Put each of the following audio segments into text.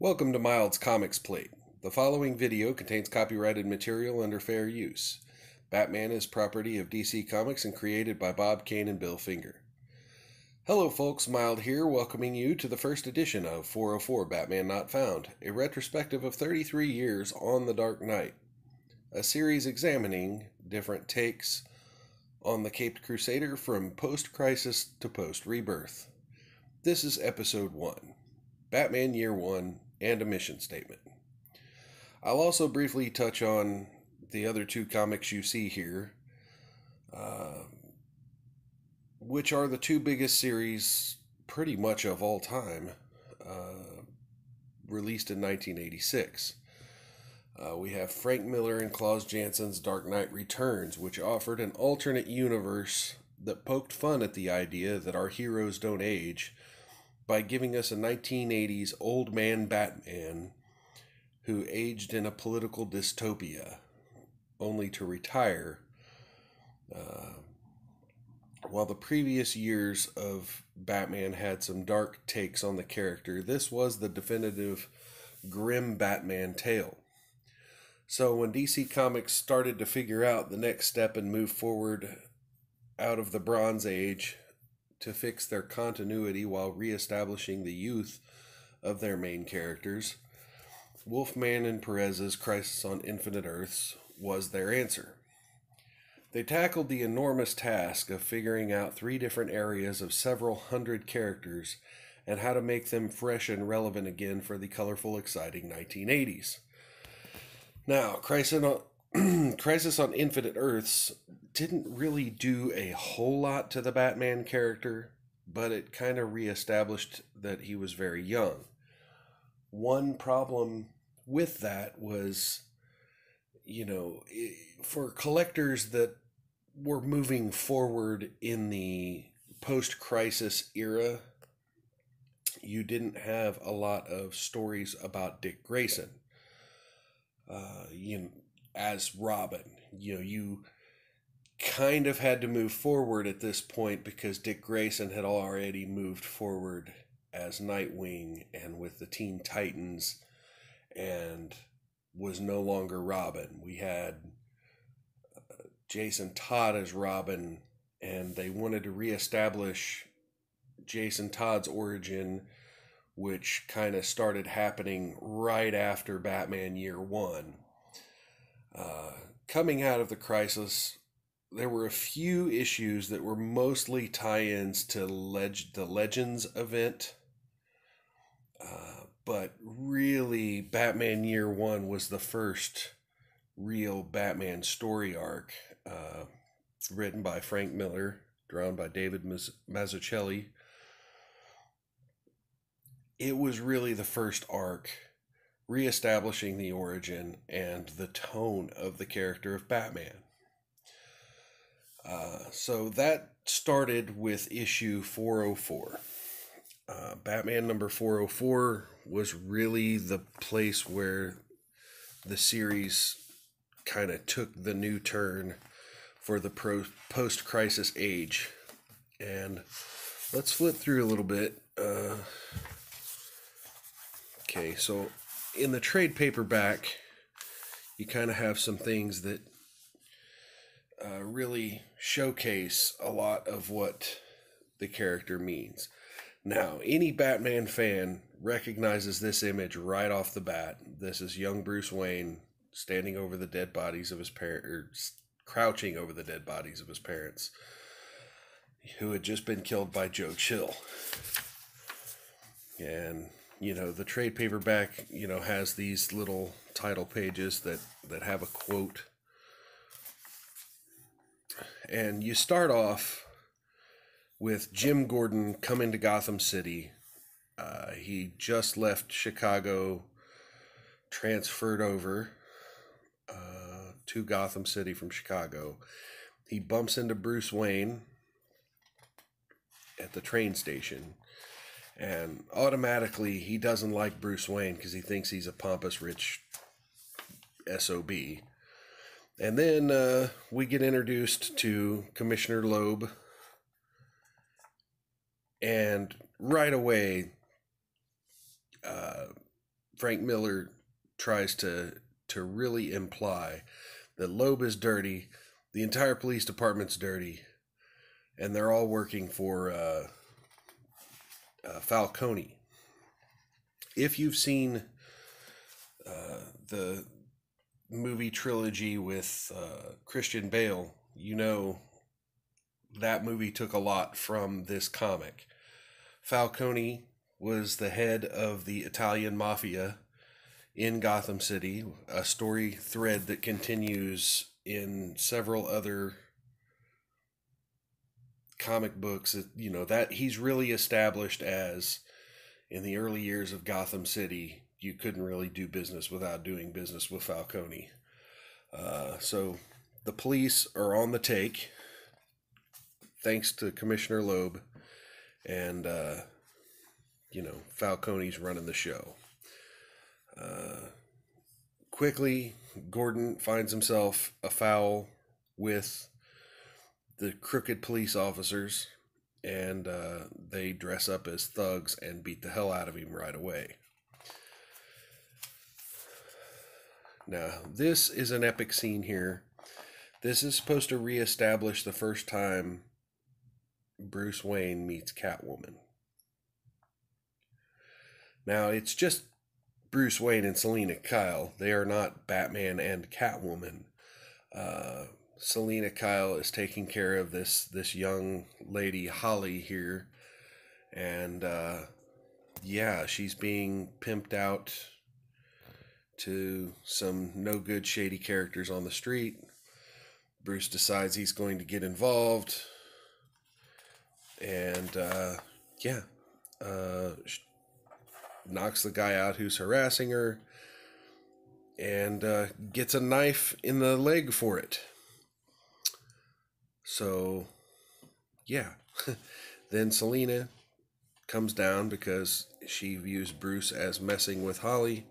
Welcome to Mild's Comics Plate. The following video contains copyrighted material under fair use. Batman is property of DC Comics and created by Bob Kane and Bill Finger. Hello folks, Mild here, welcoming you to the first edition of 404 Batman Not Found, a retrospective of 33 years on The Dark Knight, a series examining different takes on the Caped Crusader from post-crisis to post-rebirth. This is episode 1, Batman Year 1, and a mission statement. I'll also briefly touch on the other two comics you see here, which are the two biggest series pretty much of all time, released in 1986. We have Frank Miller and Klaus Janson's Dark Knight Returns, which offered an alternate universe that poked fun at the idea that our heroes don't age by giving us a 1980s old man Batman who aged in a political dystopia, only to retire. While the previous years of Batman had some dark takes on the character, this was the definitive grim Batman tale. So when DC Comics started to figure out the next step and move forward out of the Bronze Age to fix their continuity while reestablishing the youth of their main characters, Wolfman and Perez's Crisis on Infinite Earths was their answer. They tackled the enormous task of figuring out 3 different areas of several hundred characters and how to make them fresh and relevant again for the colorful, exciting 1980s. Now, Crisis on Infinite Earths didn't really do a whole lot to the Batman character, but it kind of reestablished that he was very young. One problem with that was, for collectors that were moving forward in the post-crisis era, you didn't have a lot of stories about Dick Grayson. As Robin, you kind of had to move forward at this point because Dick Grayson had already moved forward as Nightwing and with the Teen Titans and was no longer Robin. We had Jason Todd as Robin, and they wanted to reestablish Jason Todd's origin, which kind of started happening right after Batman Year 1. Coming out of the crisis, there were a few issues that were mostly tie-ins to the Legends event, but really Batman Year 1 was the first real Batman story arc, written by Frank Miller, drawn by David Mazzucchelli. It was really the first arc reestablishing the origin and the tone of the character of Batman. So that started with issue 404. Batman number 404 was really the place where the series kind of took the new turn for the post-crisis age. And let's flip through a little bit. Okay, so in the trade paperback, you kind of have some things that really showcase a lot of what the character means. Now, any Batman fan recognizes this image right off the bat. This is young Bruce Wayne standing over the dead bodies of his parents, or crouching over the dead bodies of his parents, who had just been killed by Joe Chill. And the trade paperback, has these little title pages that have a quote. And you start off with Jim Gordon coming to Gotham City. He just left Chicago, transferred over to Gotham City from Chicago. He bumps into Bruce Wayne at the train station. And automatically, he doesn't like Bruce Wayne because he thinks he's a pompous, rich SOB. And then we get introduced to Commissioner Loeb. And right away, Frank Miller tries to really imply that Loeb is dirty, the entire police department's dirty, and they're all working for Falcone. If you've seen the movie trilogy with Christian Bale, you know that movie took a lot from this comic. Falcone was the head of the Italian mafia in Gotham City, a story thread that continues in several other comic books. You know, that he's really established as, in the early years of Gotham City, you couldn't really do business without doing business with Falcone. So the police are on the take, thanks to Commissioner Loeb, and Falcone's running the show. Quickly, Gordon finds himself afoul with the crooked police officers, and they dress up as thugs and beat the hell out of him right away. Now, this is an epic scene here. This is supposed to reestablish the first time Bruce Wayne meets Catwoman. Now, it's just Bruce Wayne and Selina Kyle. They are not Batman and Catwoman. Selina Kyle is taking care of this young lady, Holly, here. And, she's being pimped out to some no-good, shady characters on the street. Bruce decides he's going to get involved. And, knocks the guy out who's harassing her, and gets a knife in the leg for it. So, then Selina comes down because she views Bruce as messing with Holly,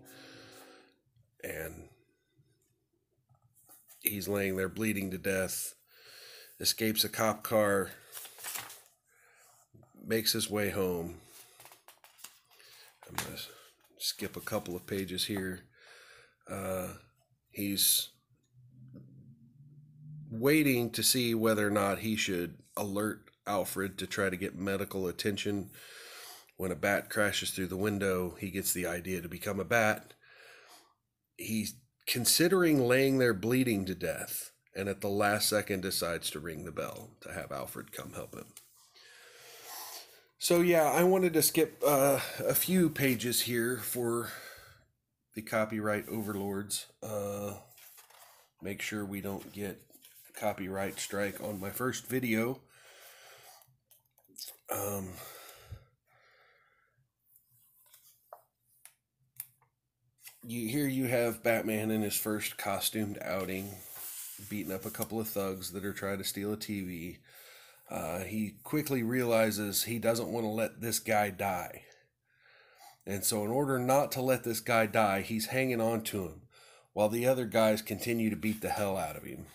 and he's laying there bleeding to death, escapes a cop car, makes his way home. I'm going to skip a couple of pages here. He's waiting to see whether or not he should alert Alfred to try to get medical attention. When a bat crashes through the window, he gets the idea to become a bat. He's considering laying there bleeding to death, and at the last second decides to ring the bell to have Alfred come help him. So I wanted to skip a few pages here for the copyright overlords. Make sure we don't get a copyright strike on my first video. Here you have Batman in his first costumed outing, beating up a couple of thugs that are trying to steal a TV. He quickly realizes he doesn't want to let this guy die. And so in order not to let this guy die, he's hanging on to him while the other guys continue to beat the hell out of him.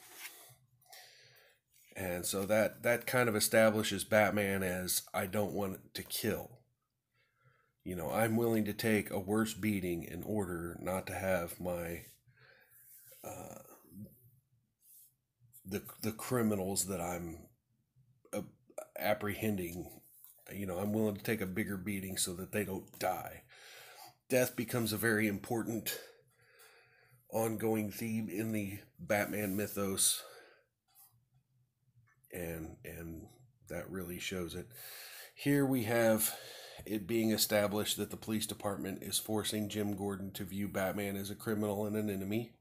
And so that kind of establishes Batman as, I don't want to kill. I'm willing to take a worse beating in order not to have my the criminals that I'm apprehending. I'm willing to take a bigger beating so that they don't die. Death becomes a very important ongoing theme in the Batman mythos, and that really shows it. Here we have it being established that the police department is forcing Jim Gordon to view Batman as a criminal and an enemy,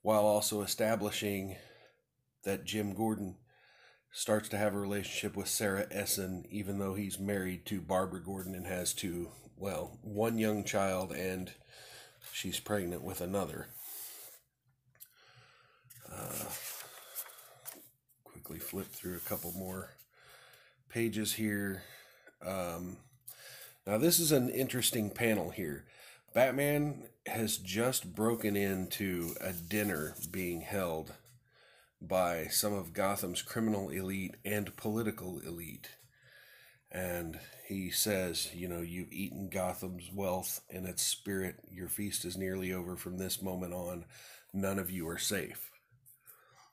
while also establishing that Jim Gordon starts to have a relationship with Sarah Essen, even though he's married to Barbara Gordon and has one young child, and she's pregnant with another. Quickly flip through a couple more pages here. Now this is an interesting panel here. Batman has just broken into a dinner being held by some of Gotham's criminal elite and political elite. And he says, you've eaten Gotham's wealth and its spirit. Your feast is nearly over. From this moment on, none of you are safe.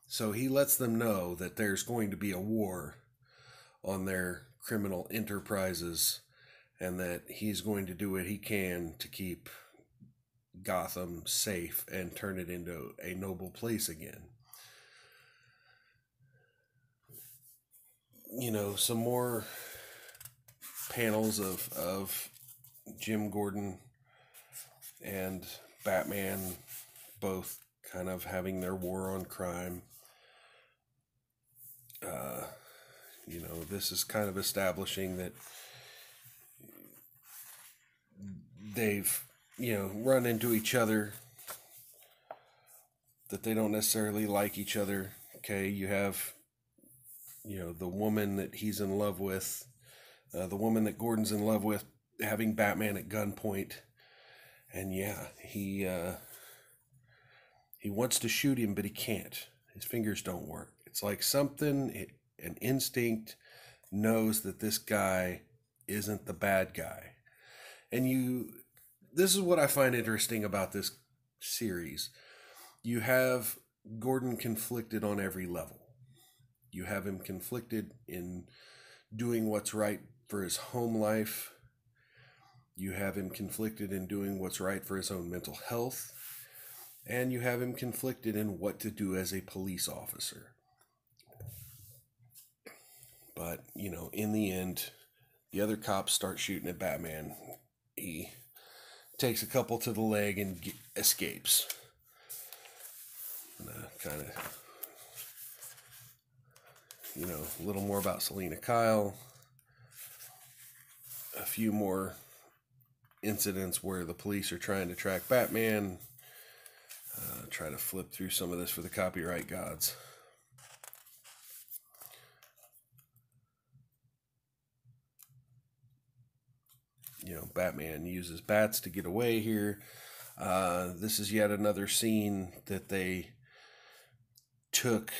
So he lets them know that there's going to be a war on their criminal enterprises, and that he's going to do what he can to keep Gotham safe and turn it into a noble place again. Some more panels of Jim Gordon and Batman both kind of having their war on crime. This is kind of establishing that they've, run into each other, that they don't necessarily like each other. Okay, you have, the woman that he's in love with, the woman that Gordon's in love with, having Batman at gunpoint. And yeah, he wants to shoot him, but he can't. His fingers don't work. It's like an instinct knows that this guy isn't the bad guy. And this is what I find interesting about this series. You have Gordon conflicted on every level. You have him conflicted in doing what's right for his home life. You have him conflicted in doing what's right for his own mental health. And you have him conflicted in what to do as a police officer. But, in the end, the other cops start shooting at Batman. He takes a couple to the leg and escapes. And kind of, a little more about Selina Kyle. A few more incidents where the police are trying to track Batman. Try to flip through some of this for the copyright gods. Batman uses bats to get away here. This is yet another scene that they took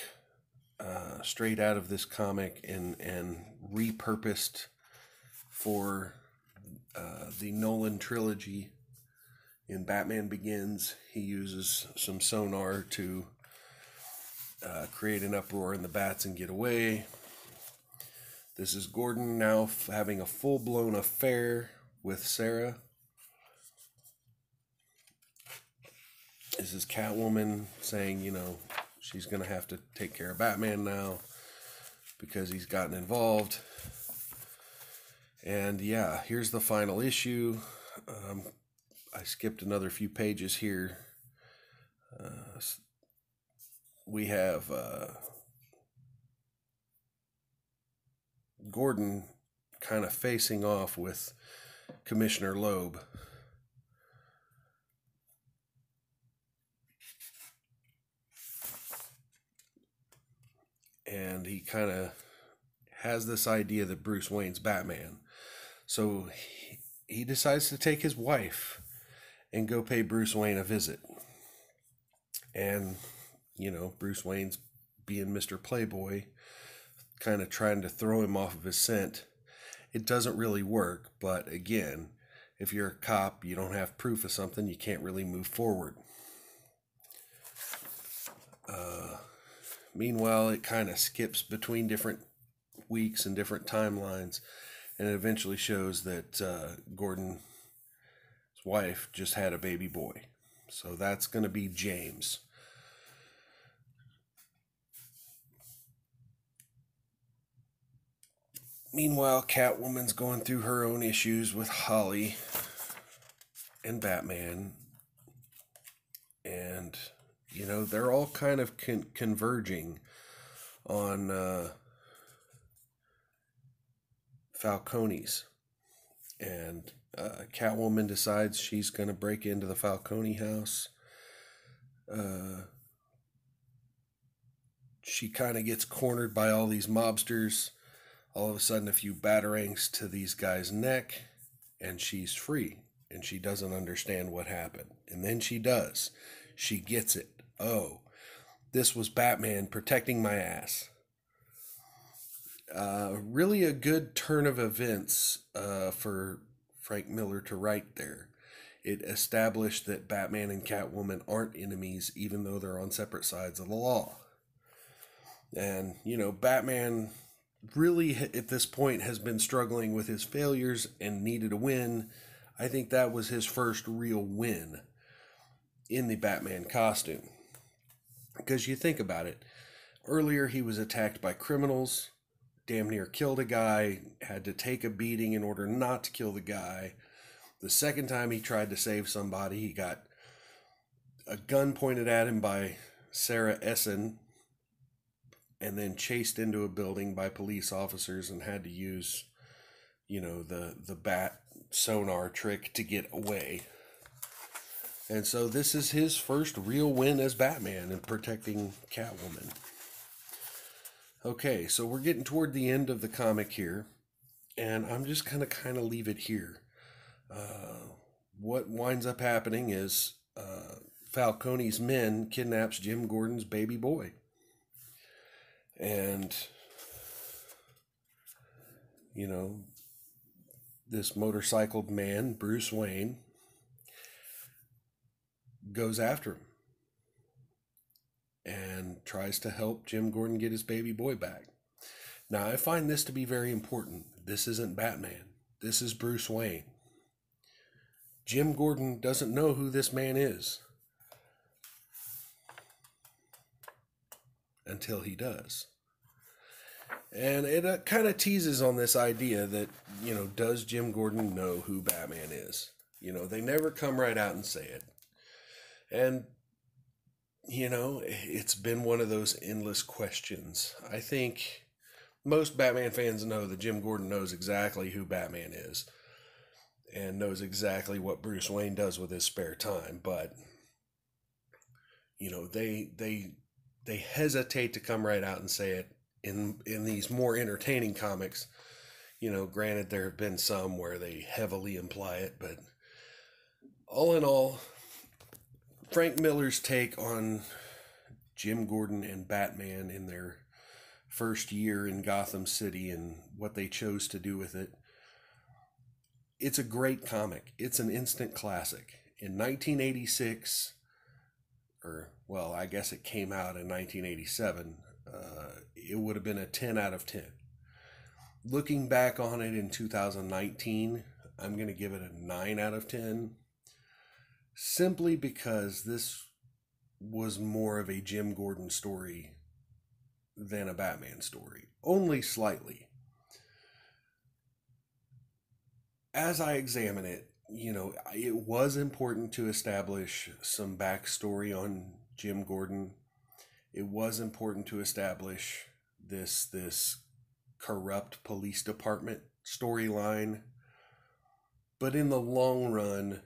straight out of this comic and repurposed for the Nolan trilogy. In Batman Begins, he uses some sonar to create an uproar in the bats and get away. This is Gordon now having a full-blown affair with Sarah. This is Catwoman saying, she's going to have to take care of Batman now because he's gotten involved. And yeah, here's the final issue. I skipped another few pages here. We have Gordon kind of facing off with Commissioner Loeb. And he kind of has this idea that Bruce Wayne's Batman. So he decides to take his wife and go pay Bruce Wayne a visit. And, Bruce Wayne's being Mr. Playboy, kind of trying to throw him off of his scent. It doesn't really work, but again, if you're a cop, you don't have proof of something, you can't really move forward. Meanwhile, it kind of skips between different weeks and different timelines, and it eventually shows that Gordon's wife just had a baby boy. So that's going to be James. Meanwhile, Catwoman's going through her own issues with Holly and Batman. And, they're all kind of converging on Falcone's. And Catwoman decides she's going to break into the Falcone house. She kind of gets cornered by all these mobsters. All of a sudden, a few batarangs to these guys' neck, and she's free. And she doesn't understand what happened. And then she does. She gets it. Oh, this was Batman protecting my ass. Really a good turn of events for Frank Miller to write there. It established that Batman and Catwoman aren't enemies, even though they're on separate sides of the law. And, Batman really at this point has been struggling with his failures and needed a win. I think that was his first real win in the Batman costume. Because you think about it, earlier he was attacked by criminals, damn near killed a guy, had to take a beating in order not to kill the guy. The second time he tried to save somebody, he got a gun pointed at him by Sarah Essen and then chased into a building by police officers and had to use, the bat sonar trick to get away. And so this is his first real win as Batman in protecting Catwoman. Okay, so we're getting toward the end of the comic here, and I'm just going to kind of leave it here. What winds up happening is Falcone's men kidnaps Jim Gordon's baby boy. And, this motorcycled man, Bruce Wayne, goes after him and tries to help Jim Gordon get his baby boy back. Now, I find this to be very important. This isn't Batman. This is Bruce Wayne. Jim Gordon doesn't know who this man is until he does. And it kind of teases on this idea that, does Jim Gordon know who Batman is? They never come right out and say it. And, it's been one of those endless questions. I think most Batman fans know that Jim Gordon knows exactly who Batman is and knows exactly what Bruce Wayne does with his spare time. But, they hesitate to come right out and say it in these more entertaining comics. Granted, there have been some where they heavily imply it, but all in all, Frank Miller's take on Jim Gordon and Batman in their first year in Gotham City and what they chose to do with it, it's a great comic. It's an instant classic. In 1986, I guess it came out in 1987, it would have been a 10 out of 10. Looking back on it in 2019, I'm going to give it a 9 out of 10. Simply because this was more of a Jim Gordon story than a Batman story. Only slightly. As I examine it, it was important to establish some backstory on Jim Gordon. It was important to establish this corrupt police department storyline. But in the long run,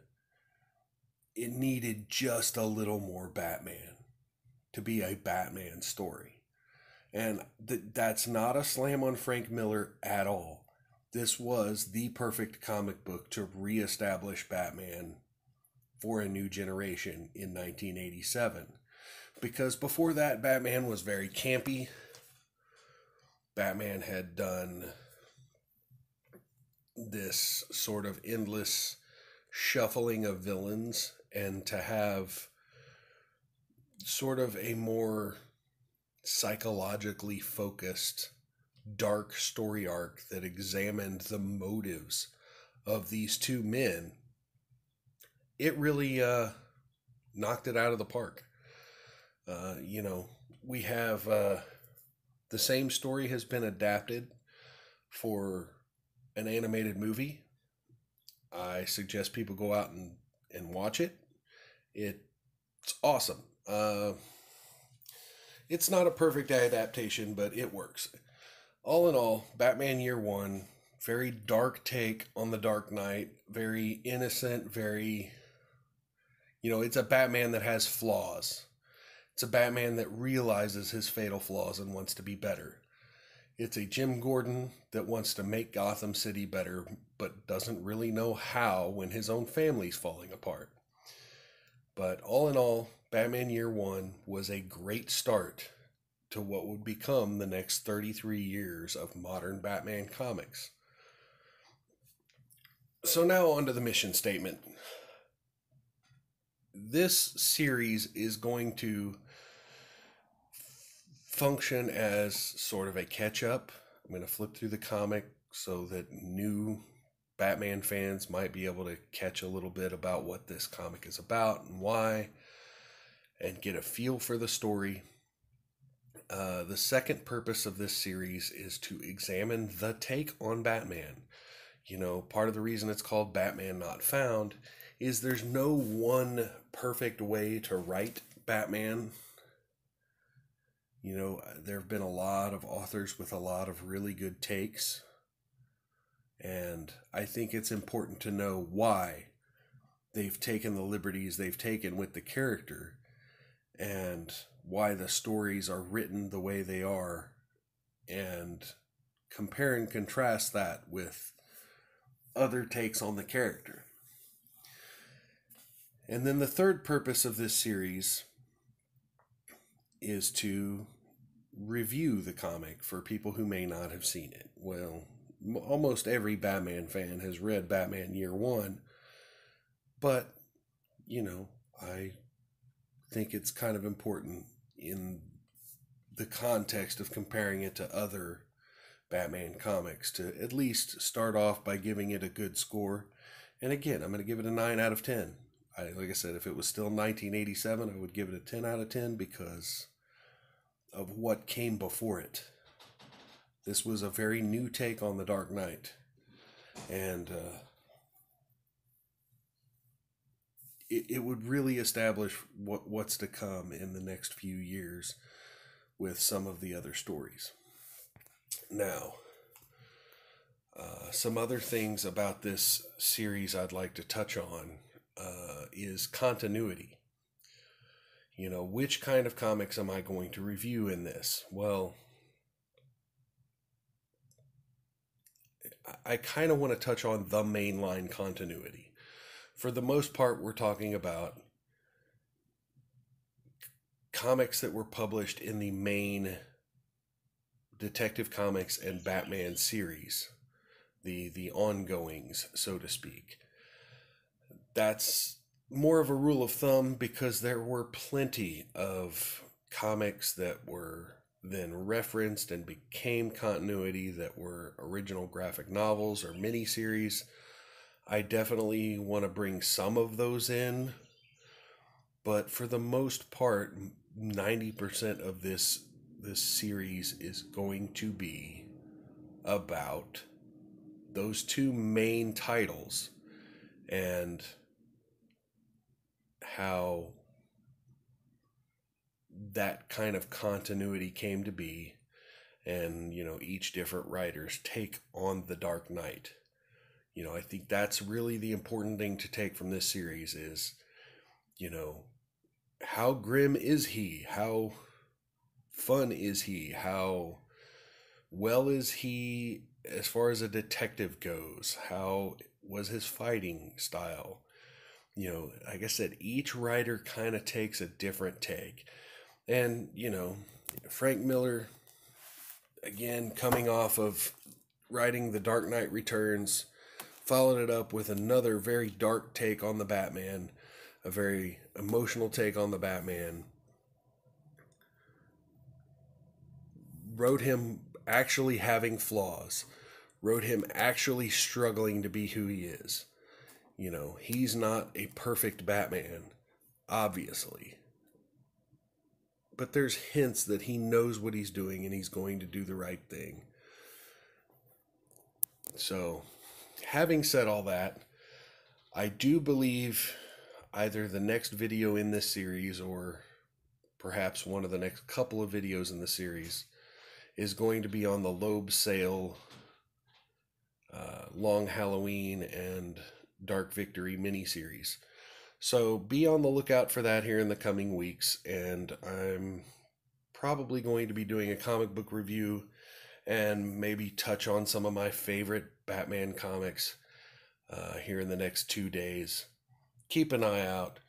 it needed just a little more Batman to be a Batman story. And that's not a slam on Frank Miller at all. This was the perfect comic book to reestablish Batman for a new generation in 1987. Because before that, Batman was very campy. Batman had done this sort of endless shuffling of villains, and to have sort of a more psychologically focused dark story arc that examined the motives of these two men, it really knocked it out of the park. We have the same story has been adapted for an animated movie. I suggest people go out and watch it. It's awesome. It's not a perfect adaptation, but it works. All in all, Batman Year One, very dark take on the Dark Knight, very innocent, very, it's a Batman that has flaws. It's a Batman that realizes his fatal flaws and wants to be better. It's a Jim Gordon that wants to make Gotham City better, but doesn't really know how when his own family's falling apart. But all in all, Batman Year One was a great start to what would become the next 33 years of modern Batman comics. So now on to the mission statement. This series is going to function as sort of a catch-up. I'm going to flip through the comic so that new Batman fans might be able to catch a little bit about what this comic is about and why, and get a feel for the story. The second purpose of this series is to examine the take on Batman. Part of the reason it's called Batman Not Found is there's no one perfect way to write Batman. There have been a lot of authors with a lot of really good takes. And I think it's important to know why they've taken the liberties they've taken with the character and why the stories are written the way they are, and compare and contrast that with other takes on the character. And then the third purpose of this series is to review the comic for people who may not have seen it. Well, almost every Batman fan has read Batman Year One, but, I think it's kind of important in the context of comparing it to other Batman comics to at least start off by giving it a good score. And again, I'm going to give it a 9 out of 10. Like I said, if it was still 1987, I would give it a 10 out of 10 because of what came before it. This was a very new take on the Dark Knight. And it would really establish what's to come in the next few years with some of the other stories. Now, some other things about this series I'd like to touch on is continuity. Which kind of comics am I going to review in this? Well, I kind of want to touch on the mainline continuity. For the most part, we're talking about comics that were published in the main Detective Comics and Batman series, the ongoings, so to speak. That's more of a rule of thumb because there were plenty of comics that were then referenced and became continuity that were original graphic novels or miniseries. I definitely want to bring some of those in, but for the most part, 90% of this series is going to be about those two main titles and how that kind of continuity came to be, and each different writer's take on the Dark Knight. I think that's really the important thing to take from this series is, how grim is he? How fun is he? How well is he as far as a detective goes? How was his fighting style? Like I said, each writer kind of takes a different take. And, Frank Miller, again, coming off of writing The Dark Knight Returns, followed it up with another very dark take on the Batman, a very emotional take on the Batman. Wrote him actually having flaws. Wrote him actually struggling to be who he is. He's not a perfect Batman, obviously. But there's hints that he knows what he's doing and he's going to do the right thing. So, having said all that, I do believe either the next video in this series or perhaps one of the next couple of videos in the series is going to be on the Loeb Sale, Long Halloween, and Dark Victory miniseries. So be on the lookout for that here in the coming weeks, and I'm probably going to be doing a comic book review and maybe touch on some of my favorite Batman comics here in the next 2 days. Keep an eye out.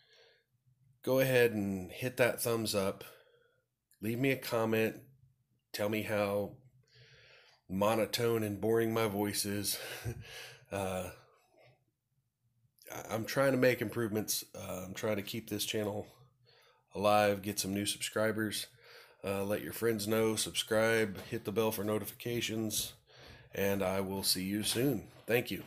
Go ahead and hit that thumbs up. Leave me a comment. tell me how monotone and boring my voice is. uh, I'm trying to make improvements. I'm trying to keep this channel alive, get some new subscribers. Let your friends know, subscribe, hit the bell for notifications, and I will see you soon. Thank you.